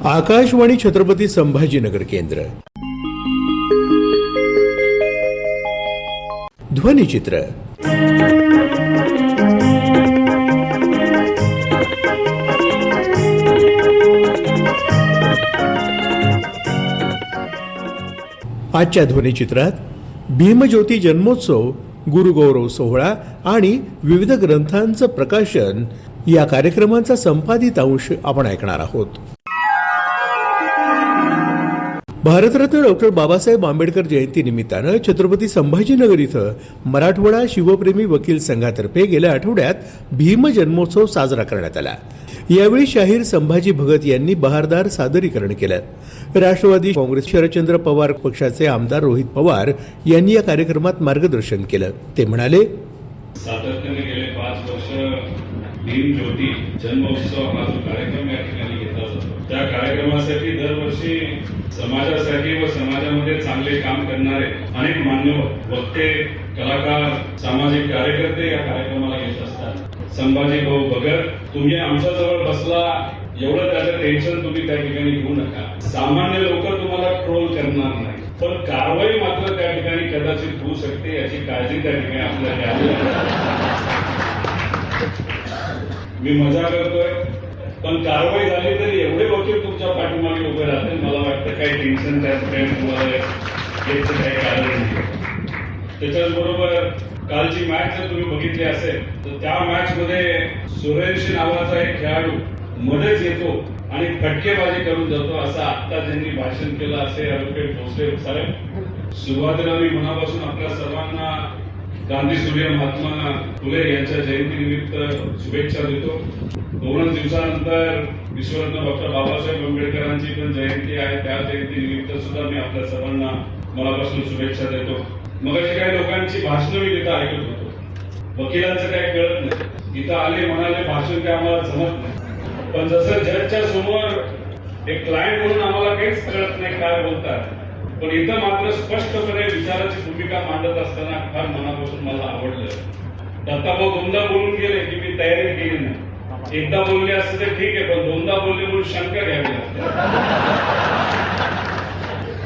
आकाशवाणी छत्रपती संभाजीनगर केंद्र. ध्वनिचित्र. आजच्या ध्वनिचित्रात भीमज्योती जन्मोत्सव, गुरुगौरव सोहळा आणि विविध ग्रंथांचं प्रकाशन या कार्यक्रमांचा संपादित अंश आपण ऐकणार आहोत. भारतरत्न डॉक्टर बाबासाहेब आंबेडकर जयंती निमित्तानं छत्रपती संभाजीनगर इथं मराठवाडा शिवप्रेमी वकील संघातर्फे गेल्या आठवड्यात भीम जन्मोत्सव साजरा करण्यात आला. यावेळी शाहीर संभाजी भगत यांनी बहारदार सादरीकरण केलं. राष्ट्रवादी काँग्रेस शरदचंद्र पवार पक्षाचे आमदार रोहित पवार यांनी या कार्यक्रमात मार्गदर्शन केलं. ते म्हणाले, सातत्याने गेले 5 वर्ष भीम ज्योती जन्मोत्सव हा जो कार्यक्रम या ठिकाणी घेतला जातो, त्या कार्यक्रमासाठी दरवर्षी समाजासाठी व समाजामध्ये चांगले काम करणारे अनेक मान्यवर, वक्ते, कलाकार, सामाजिक कार्यकर्ते या कार्यक्रमाला येत असतात. संभाजी भाऊ भगत, तुम्ही आमच्याजवळ बसला एवढं त्याचं टेन्शन तुम्ही त्या ठिकाणी घेऊ नका. सामान्य लोक तुम्हाला ट्रोल करणार नाही, पण कारवाई मात्र त्या ठिकाणी कदाचित होऊ शकते याची काळजी त्या ठिकाणी आपल्याला घ्यावी लागते. मी मजा करतोय, पण कारवाई झाली तरी एवढे वकील तुमच्या पाठीमागे उभे राहतील. मला वाटतं काही टेन्शन त्या ठिकाणी तुम्हाला याचं काही कारण नाही. त्याच्याचबरोबर कालची मॅच जर तुम्ही बघितली असेल तर त्या मॅच मध्ये सुरेश नावाचा एक खेळाडू मध्येच येतो आणि फटकेबाजी करून जातो, असं आता ज्यांनी भाषण केलं असे ॲडव्होकेट भोसले साहेब. सुरुवातीला मी मनापासून आपल्या सर्वांना गांधी सूर्य महात्मा फुले यांच्या जयंतीनिमित्त शुभेच्छा देतो. 2 दिवसानंतर विश्वरत्न डॉक्टर बाबासाहेब आंबेडकरांची पण जयंती आहे. त्या जयंतीनिमित्त सुद्धा मी आपल्या सर्वांना मनापासून शुभेच्छा देतो. मग काही लोकांची भाषणं मी तिथं ऐकत होतो. वकिलांचं काही कळत नाही. इथं आले म्हणाले भाषण काय आम्हाला जमत नाही, पण जसं जजच्या समोर एक क्लायंट म्हणून आम्हाला काहीच कळत नाही काय बोलतात, पण इथं मात्र स्पष्टपणे विचाराची भूमिका मांडत असताना फार मनापासून मला आवडलं. दत्ताभाऊ 2दा बोलून गेले की मी तयारी केली नाही. एकदा बोलले असते तर ठीक आहे, पण 2दा बोलले म्हणून शंका घ्यावी लागते.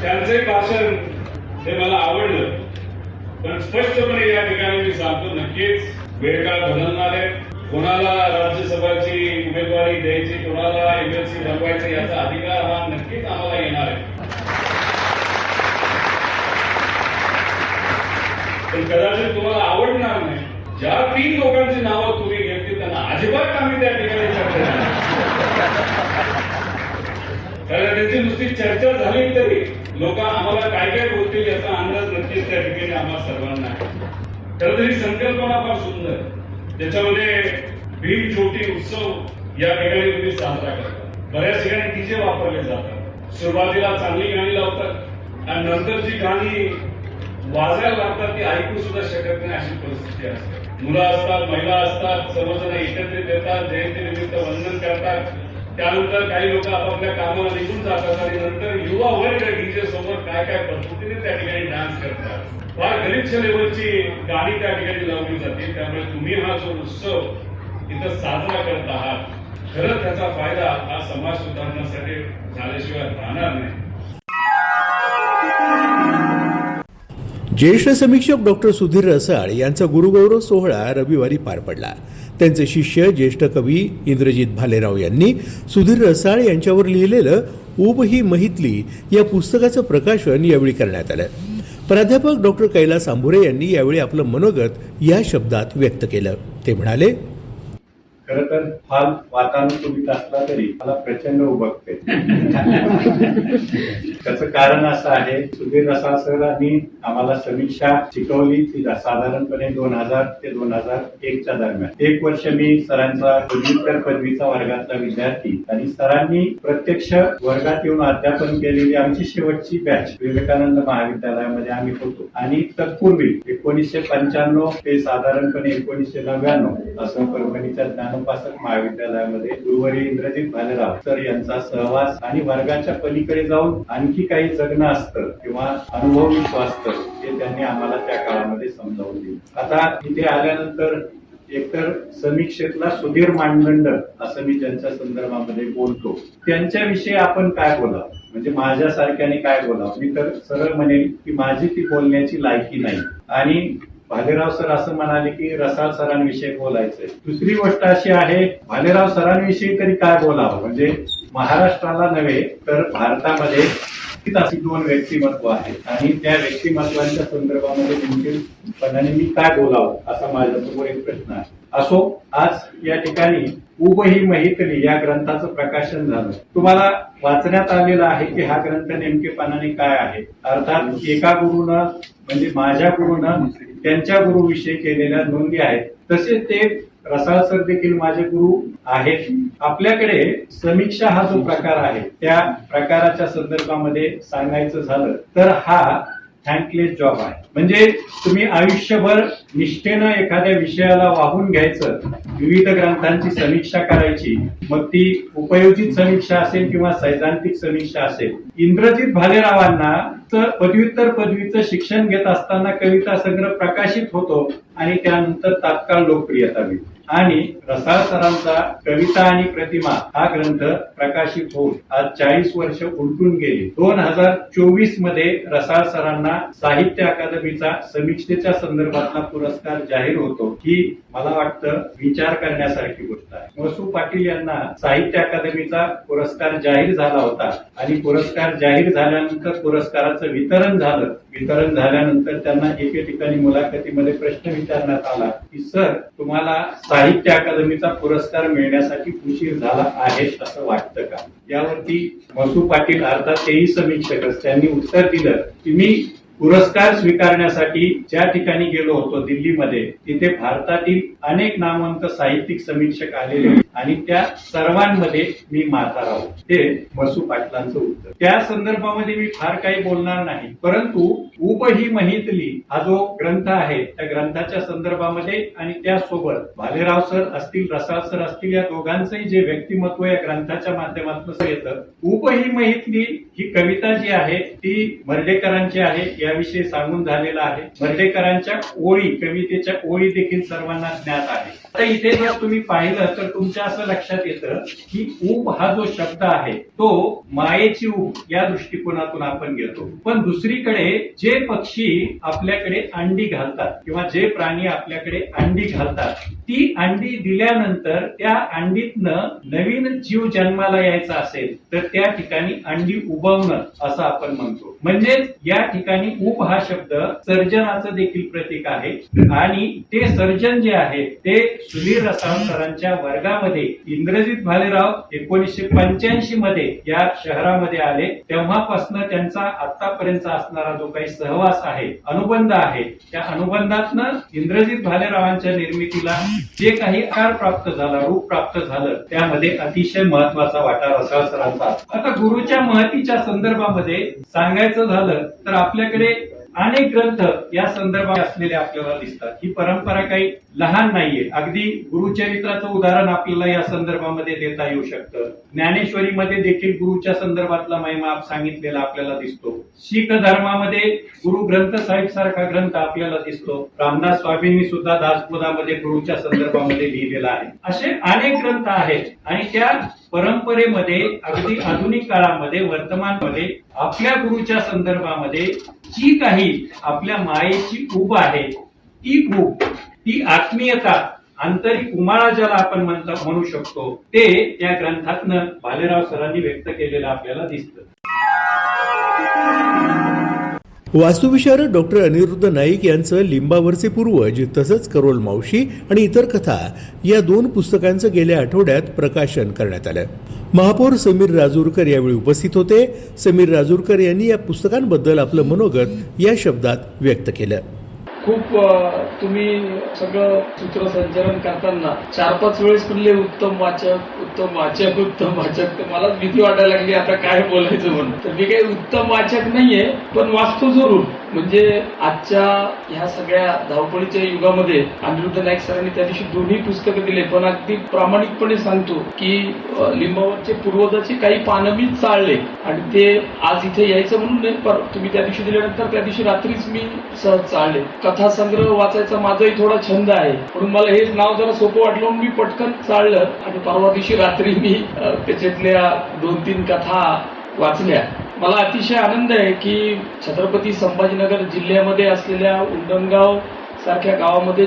त्यांचे भाषण हे मला आवडलं, पण स्पष्टपणे या ठिकाणी मी सांगतो, नक्कीच वेळ काळ बदलणार आहे. कोणाला राज्यसभाची उमेदवारी द्यायची, कोणाला एमएलसी बनवायचं याचा अधिकार हा नक्कीच आम्हाला येणार आहे. पण कदाचित तुम्हाला आवडणार नाही. ज्या 3 लोकांची नावं तुम्ही घेतली त्यांना अजिबात आम्ही त्या ठिकाणी चर्चा नाही. कारण त्याची नुसती चर्चा झाली तरी लोक आम्हाला काय काय बोलतील याचा अंदाज नक्कीच त्या ठिकाणी आम्हाला सर्वांना आहे. खरं तरी संकल्पना फार सुंदर. त्याच्यामध्ये भीम ज्योती उत्सव या ठिकाणी तुम्ही साजरा करता. बऱ्याच ठिकाणी डीजे वापरले जातात. सुरुवातीला चांगली गाणी लावतात आणि नंतर जी गाणी वाजायला लागतात ती ऐकू सुद्धा शकत नाही अशी परिस्थिती असते. मुलं असतात, महिला असतात, सर्वजण एकत्रित येतात, जयंतीनिमित्त वंदन करतात. त्यानंतर काही लोक आपापल्या कामाला निघून जातात आणि नंतर युवा वर्ग डीजे समोर काय काय पद्धतीने त्या ठिकाणी डान्स करतात. फार गलिच्छ लेवलची गाणी त्या ठिकाणी लावली जाते. त्यामुळे तुम्ही हा जो उत्सव इथं साजरा करत आहात, खरंच त्याचा फायदा हा समाज सुधारण्यासाठी झाल्याशिवाय राहणार नाही. ज्येष्ठ समीक्षक डॉक्टर सुधीर रसाळ यांचा गुरुगौरव सोहळा रविवारी पार पडला. त्यांचे शिष्य ज्येष्ठ कवी इंद्रजित भालेराव यांनी सुधीर रसाळ यांच्यावर लिहिलेलं ऊब ही महितली या पुस्तकाचं प्रकाशन यावेळी करण्यात आलं. प्राध्यापक डॉक्टर कैलास आंबुरे यांनी यावेळी आपलं मनोगत या शब्दात व्यक्त केलं. ते म्हणाले, खरं तर फार वातानुकूलित असला तरी मला प्रचंड उबगते. त्याचं कारण असं आहे, सुधीर रसाळ सरांनी आम्हाला समीक्षा शिकवली ती साधारणपणे 2000 ते 2001च्या दरम्यान. 1 वर्ष मी सरांचा पदव्युत्तर पदवीचा वर्गातला विद्यार्थी आणि सरांनी प्रत्यक्ष वर्गात येऊन अध्यापन केलेली आमची शेवटची बॅच विवेकानंद महाविद्यालयामध्ये आम्ही होतो. आणि तत्पूर्वी 1995 ते साधारणपणे 1999 असं परभणीच्या ज्ञानोपासक महाविद्यालयामध्ये गुरुवर्य इंद्रजित भालेराव सर यांचा सहवास आणि वर्गाच्या पलीकडे जाऊन आणखी काही जगणं असतं किंवा अनुभव विश्वास असतं हे त्यांनी आम्हाला त्या काळामध्ये समजावून दिलं. आता इथे आल्यानंतर एकतर समीक्षेतला सुधीर मानदंड असं मी ज्यांच्या संदर्भामध्ये बोलतो त्यांच्याविषयी आपण काय बोलावं, म्हणजे माझ्यासारख्याने काय बोलावं. मी तर सरळ म्हणेल की माझी ती बोलण्याची लायकी नाही. आणि भालेराव सर असं म्हणाले की रसाळ सरांविषयी बोलायचंय. दुसरी गोष्ट अशी आहे, भालेराव सरांविषयी तरी काय बोलावं, म्हणजे महाराष्ट्राला नव्हे तर भारतामध्ये अशी दोन व्यक्तिमत्व आहेत आणि त्या व्यक्तिमत्वांच्या संदर्भामध्ये नेमकेपणाने मी काय बोलावं असा माझ्यासमोर एक प्रश्न आहे. असो, आज या ठिकाणी उभही महितली या ग्रंथाचं प्रकाशन झालं. तुम्हाला वाचण्यात आलेलं आहे की हा ग्रंथ नेमकेपणाने काय आहे. अर्थात एका गुरुनं म्हणजे माझ्या गुरुनं त्यांच्या गुरुविषयी केलेल्या नोंदी आहेत. तसेच ते रसाळ सर देखील माझे गुरु आहेत. आपल्याकडे समीक्षा हा जो प्रकार आहे त्या प्रकाराच्या संदर्भामध्ये सांगायचं झालं तर हा थँकलेस जॉब आहे. म्हणजे तुम्ही आयुष्यभर निष्ठेनं एखाद्या विषयाला वाहून घ्यायचं, विविध ग्रंथांची समीक्षा करायची, मग ती उपयोजित समीक्षा असेल किंवा सैद्धांतिक समीक्षा असेल. इंद्रजित भालेरावांना पदव्युत्तर पदवीचं शिक्षण घेत असताना कविता संग्रह प्रकाशित होतो आणि त्यानंतर तात्काळ लोकप्रियता मिळते. आणि रसाळ सरांचा कविता आणि प्रतिमा हा ग्रंथ प्रकाशित होऊन आज 40 वर्ष उलटून गेली. 2024 मध्ये रसाळ सरांना साहित्य अकादमीचा समीक्षेच्या संदर्भातला पुरस्कार जाहीर होतो. ही मला वाटतं विचार करण्यासारखी गोष्ट आहे. वसू पाटील यांना साहित्य अकादमीचा पुरस्कार जाहीर झाला होता आणि पुरस्कार जाहीर झाल्यानंतर पुरस्काराचं वितरण झालं. वितरण झाल्यानंतर त्यांना एके ठिकाणी मुलाखतीमध्ये प्रश्न विचारण्यात आला की सर, तुम्हाला साहित्य अकादमीचा पुरस्कार मिळण्यासाठी उशीर झाला आहे असं वाटतं का. यावरती वसू पाटील अर्थात तेही समीक्षकच त्यांनी उत्तर दिलं की मी पुरस्कार स्वीकारण्यासाठी ज्या ठिकाणी गेलो होतो दिल्लीमध्ये, तिथे भारतातील अनेक नामवंत साहित्यिक समीक्षक आलेले आणि त्या सर्वांमध्ये मी म्हातारा होतो. ते वसू पाटलांचं उत्तर. त्या संदर्भामध्ये मी फार काही बोलणार नाही, परंतु उप ही महितली हा जो ग्रंथ आहे त्या ग्रंथाच्या संदर्भामध्ये आणि त्यासोबत भालेराव सर असतील, रसाळ सर असतील, या दोघांचंही जे व्यक्तिमत्व या ग्रंथाच्या माध्यमातून येतं. उप ही महितली ही कविता जी आहे ती मर्ढेकरांची आहे याविषयी सांगून झालेला आहे. मर्ढेकरांच्या ओळी, कवितेच्या ओळी देखील सर्वांना ज्ञात आहे. आता इथे जर तुम्ही पाहिलं तर तुमच्या असं लक्षात येतं की ऊब हा जो शब्द आहे तो मायेची ऊब या दृष्टिकोनातून आपण घेतो. पण दुसरीकडे जे पक्षी आपल्याकडे अंडी घालतात किंवा जे प्राणी आपल्याकडे अंडी घालतात, ती अंडी दिल्यानंतर त्या अंडीतनं नवीन जीव जन्माला यायचा असेल तर त्या ठिकाणी अंडी उबवणं असं आपण म्हणतो. म्हणजेच या ठिकाणी ऊब हा शब्द सर्जनाचं देखील प्रतीक आहे. आणि ते सर्जन जे आहे ते सुधीर रसाळ सरांच्या वर्गामध्ये इंद्रजित भालेराव 1985 मध्ये या शहरामध्ये आले. तेव्हापासून त्यांचा आतापर्यंतचा असणारा जो काही सहवास आहे, अनुबंध आहे, त्या अनुबंधातनं इंद्रजित भालेरावांच्या निर्मितीला जे काही आकार प्राप्त झाला, रूप प्राप्त झालं, त्यामध्ये अतिशय महत्वाचा वाटा रसाळ सरांचा. आता गुरुच्या महतीच्या संदर्भामध्ये सांगायचं झालं तर आपल्याकडे अनेक ग्रंथ या संदर्भात असलेले आपल्याला दिसतात. ही परंपरा काही लहान नाहीये. अगदी गुरुचरित्राचं उदाहरण आपल्याला या संदर्भामध्ये देता येऊ शकतं. ज्ञानेश्वरीमध्ये देखील गुरुच्या संदर्भातला महिमा सांगितलेला आपल्याला दिसतो. शीख धर्मामध्ये गुरु ग्रंथ साहिब सारखा ग्रंथ आपल्याला दिसतो. रामदास स्वामींनी सुद्धा दासबोधामध्ये गुरुच्या संदर्भामध्ये लिहिलेला आहे. असे अनेक ग्रंथ आहेत आणि त्या परंपरेमध्ये अगदी आधुनिक काळामध्ये, वर्तमानमध्ये आपल्या गुरुच्या संदर्भामध्ये जी काही आपल्या मायेची ऊब आहे, ती ऊब, ती आत्मीयता, आंतरिक उमाळा ज्याला आपण म्हणू शकतो, ते त्या ग्रंथातनं भालेराव सरांनी व्यक्त केलेलं आपल्याला दिसतं. वास्तुविशारद डॉक्टर अनिरुद्ध नाईक यांचं लिंबावरचे पूर्वज तसंच करोल मावशी आणि इतर कथा या 2 पुस्तकांचं गेल्या आठवड्यात प्रकाशन करण्यात आलं. महापौर समीर राजूरकर यावेळी उपस्थित होते. समीर राजूरकर यांनी या पुस्तकांबद्दल आपलं मनोगत या शब्दात व्यक्त केलं. खूप तुम्ही सगळं सूत्रसंचालन करताना 4-5 वेळेस म्हणले उत्तम वाचक, उत्तम वाचक, उत्तम वाचक. तर मलाच भीती वाटायला लागली आता काय बोलायचं म्हणून. तर मी काही उत्तम वाचक नाहीये, पण वाचतो जरूर. म्हणजे आजच्या ह्या सगळ्या धावपळीच्या युगामध्ये अनिरुद्ध नाईक सरांनी त्या दिवशी दोन्ही पुस्तकं दिले, पण अगदी प्रामाणिकपणे सांगतो की लिंबावरचे पूर्वजाचे काही पानं मी चाळले आणि ते आज इथे यायचं म्हणून नाही, पण तुम्ही त्या दिवशी दिल्यानंतर त्या दिवशी रात्रीच मी सहज चाळले. कथासंग्रह वाचायचा माझाही थोडा छंद आहे, म्हणून मला हे नाव जरा सोपं वाटलं म्हणून मी पटकन चाळलं आणि परवा दिवशी रात्री मी त्याच्यातल्या 2-3 कथा वाचल्या. मला अतिशय आनंद आहे की छत्रपती संभाजीनगर जिल्ह्यामध्ये असलेल्या उंडणगाव सारख्या गावामध्ये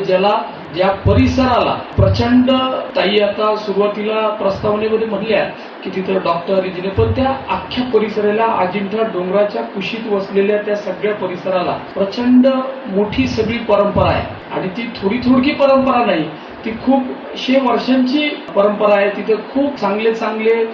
ज्या परिसराला प्रचंड, ताई आता सुरुवातीला प्रस्तावनेमध्ये म्हणल्या की तिथं डॉक्टर इंजिनियर, पण त्या अख्ख्या परिसराला अजिंठा डोंगराच्या कुशीत वसलेल्या त्या सगळ्या परिसराला प्रचंड मोठी सगळी परंपरा आहे आणि ती थोडी परंपरा नाही, ती खूप 100 वर्षांची परंपरा आहे. तिथे खूप चांगले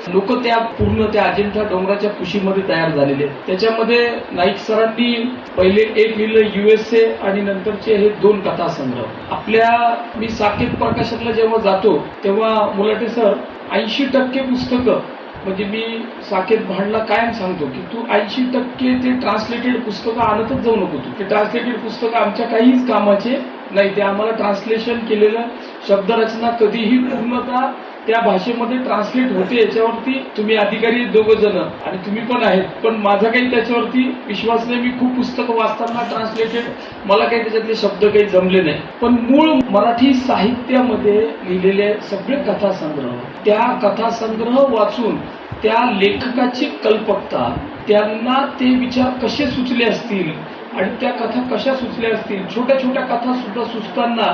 लोक त्या पूर्ण त्या अजिंठा डोंगराच्या कुशीमध्ये तयार झालेले. त्याच्यामध्ये नाईक सरांनी पहिले एक लिहिलं USA आणि नंतरचे हे 2 कथासंग्रह. मी साकेत प्रकाशनला जेव्हा जातो तेव्हा मुलाटे सर 80% पुस्तकं, म्हणजे मी साकेत भांडला कायम सांगतो की तू 80% ते ट्रान्सलेटेड पुस्तकं आणतच जाऊ नको. तू ते ट्रान्सलेटेड पुस्तकं आमच्या काहीच कामाचे नाही, ते आम्हाला ट्रान्सलेशन केलेलं शब्दरचना कधीही पूर्णतः त्या भाषेमध्ये ट्रान्सलेट होते याच्यावरती तुम्ही अधिकारी 2 जण आणि तुम्ही पण आहेत, पण माझा काही त्याच्यावरती विश्वास नाही. मी खूप पुस्तकं वाचताना ट्रान्सलेटेड, मला काही त्याच्यातले शब्द काही जमले नाही, पण मूळ मराठी साहित्यामध्ये लिहिलेले सगळे कथासंग्रह, त्या कथासंग्रह वाचून त्या लेखकाची कल्पकता, त्यांना ते विचार कसे सुचले असतील आणि त्या कथा कशा सुचल्या असतील. छोट्या कथा सुद्धा सुचताना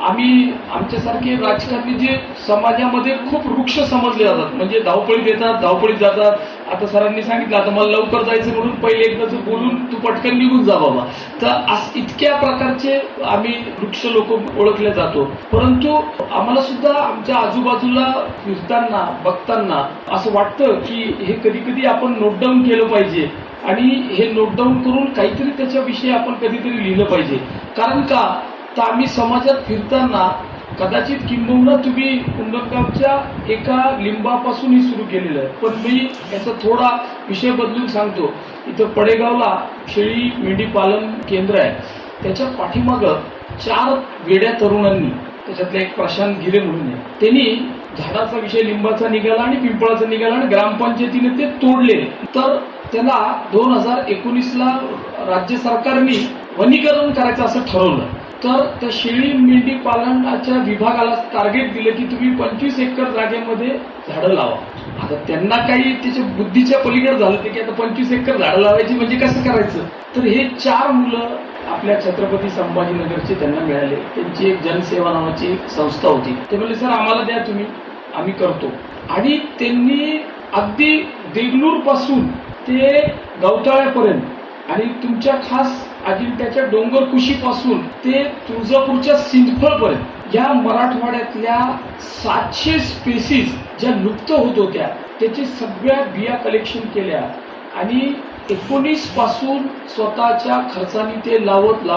आम्ही आमच्यासारखे राजकारणी जे समाजामध्ये खूप वृक्ष समजले जातात, म्हणजे धावपळीत येतात, धावपळीत जातात. आता सरांनी सांगितलं आता मला लवकर जायचं म्हणून पहिले एकदाच बोलून तू पटकन निघून जा बाबा, तर इतक्या प्रकारचे आम्ही वृक्ष लोक ओळखले जातो. परंतु आम्हाला सुद्धा आमच्या आजूबाजूला फिरताना बघताना असं वाटतं की हे कधी आपण नोट डाऊन केलं पाहिजे आणि हे नोट डाऊन करून काहीतरी त्याच्याविषयी आपण कधीतरी लिहिलं पाहिजे. कारण का तर आम्ही समाजात फिरताना कदाचित किंबहुना तुम्ही उंडणगावच्या एका लिंबापासूनही सुरू केलेलं आहे, पण मी याचा थोडा विषय बदलून सांगतो. इथं पडेगावला शेळी मेंढी पालन केंद्र आहे, त्याच्या पाठीमागं 4 वेड्या तरुणांनी, त्याच्यातले एक प्रशांत गिरे म्हणून आहे, त्यांनी झाडाचा विषय लिंबाचा निघाला आणि पिंपळाचा निघाला आणि ग्रामपंचायतीने ते तोडले. तर त्याला 2019ला राज्य सरकारने वनीकरण करायचं असं ठरवलं. तर त्या शेळी मेंढी पालनाच्या विभागाला टार्गेट दिलं की तुम्ही 25 एकर जागेमध्ये झाडं लावा. आता त्यांना काही त्याच्या बुद्धीच्या पलीकडे झालं ते की आता 25 एकर झाडं लावायची म्हणजे कसं करायचं. तर हे 4 मुलं आपल्या छत्रपती संभाजीनगरचे त्यांना मिळाले. त्यांची एक जनसेवा नावाची एक संस्था होती. ते म्हणले सर आम्हाला द्या तुम्ही, आम्ही करतो. आणि त्यांनी अगदी देगलूर पासून ते गवताळ्यापर्यंत आणि तुमच्या खास अजिंठ्याच्या डोंगर कुशीपासून ते तुळजापूरच्या सिंदफळपर्यंत या मराठवाड्यातल्या 700 स्पेसीज ज्या लुप्त होत होत्या त्याची सगळ्या बिया कलेक्शन केल्या आणि 19 पासून स्वतःच्या खर्चाने ते लावत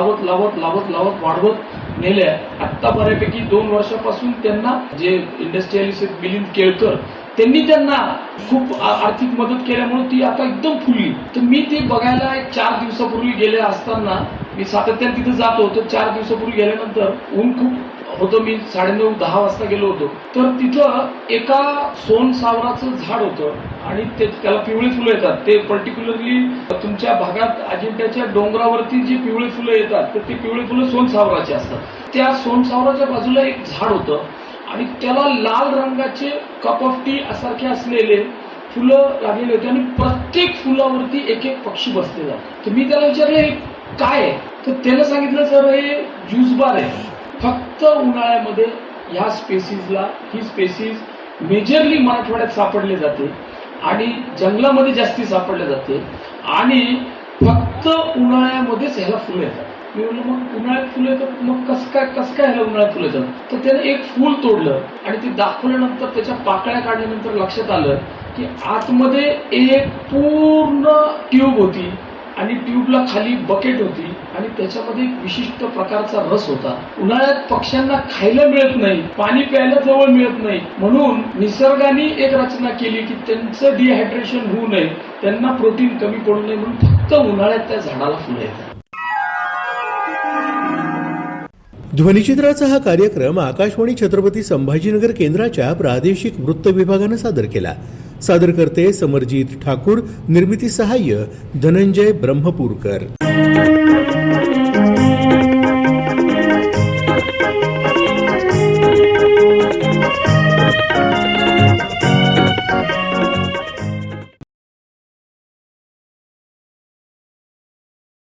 वाढवत नेल्या. आत्ता बऱ्यापैकी 2 वर्षापासून त्यांना जे इंडस्ट्रियलिस्ट मिलिंद केळकर त्यांनी त्यांना खूप आर्थिक मदत केल्यामुळे ती आता एकदम फुलली. तर मी ती बघायला 4 दिवसापूर्वी गेले असताना, मी सातत्याने तिथे जात होतो. 4 दिवसापूर्वी गेल्यानंतर ऊन खूप होतं, मी 9:30-10 वाजता गेलो होतो. तर तिथं एका सोनसावराचं झाड होतं आणि त्याला पिवळी फुलं येतात. ते पर्टिक्युलरली तुमच्या भागात अजिंठ्याच्या डोंगरावरती जी पिवळी फुलं येतात तर ती पिवळी फुलं सोनसावराची असतात. त्या सोनसावराच्या बाजूला एक झाड होतं आणि त्याला लाल रंगाचे कप ऑफ टी सारखे असलेले फुलं लागलेले होते आणि प्रत्येक फुलावरती एक पक्षी बसलेला. तर मी त्याला विचारलं हे काय आहे. तर त्याला सांगितलं सर हे ज्यूस बार आहे. फक्त उन्हाळ्यामध्ये ह्या स्पेसीजला, ही स्पेसीज मेजरली मराठवाड्यात सापडले जाते आणि जंगलामध्ये जास्ती सापडले जाते आणि फक्त उन्हाळ्यामध्येच ह्याला फुलं येतात. मी म्हणलं मग उन्हाळ्यात फुलं येतात, मग कसं काय ह्याला उन्हाळ्यात फुलं येतात. तर त्याने एक फुल तोडलं आणि ते दाखवल्यानंतर त्याच्या पाकळ्या काढल्यानंतर लक्षात आलं की आतमध्ये एक पूर्ण ट्यूब होती आणि ट्यूबला खाली बकेट होती आणि त्याच्यामध्ये एक विशिष्ट प्रकारचा रस होता. उन्हाळ्यात पक्ष्यांना खायला मिळत नाही, पाणी प्यायला जवळ मिळत नाही, म्हणून निसर्गाने एक रचना केली की त्यांचं डिहायड्रेशन होऊ नये, त्यांना प्रोटीन कमी पडू नये म्हणून फक्त उन्हाळ्यात त्या झाडाला फुलं येतात. ध्वनिचित्राचा हा कार्यक्रम आकाशवाणी छत्रपती संभाजीनगर केंद्राच्या प्रादेशिक वृत्त विभागानं सादर केला. सादरकर्ते समरजित ठाकूर, निर्मिती सहाय्य धनंजय ब्रह्मपूरकर.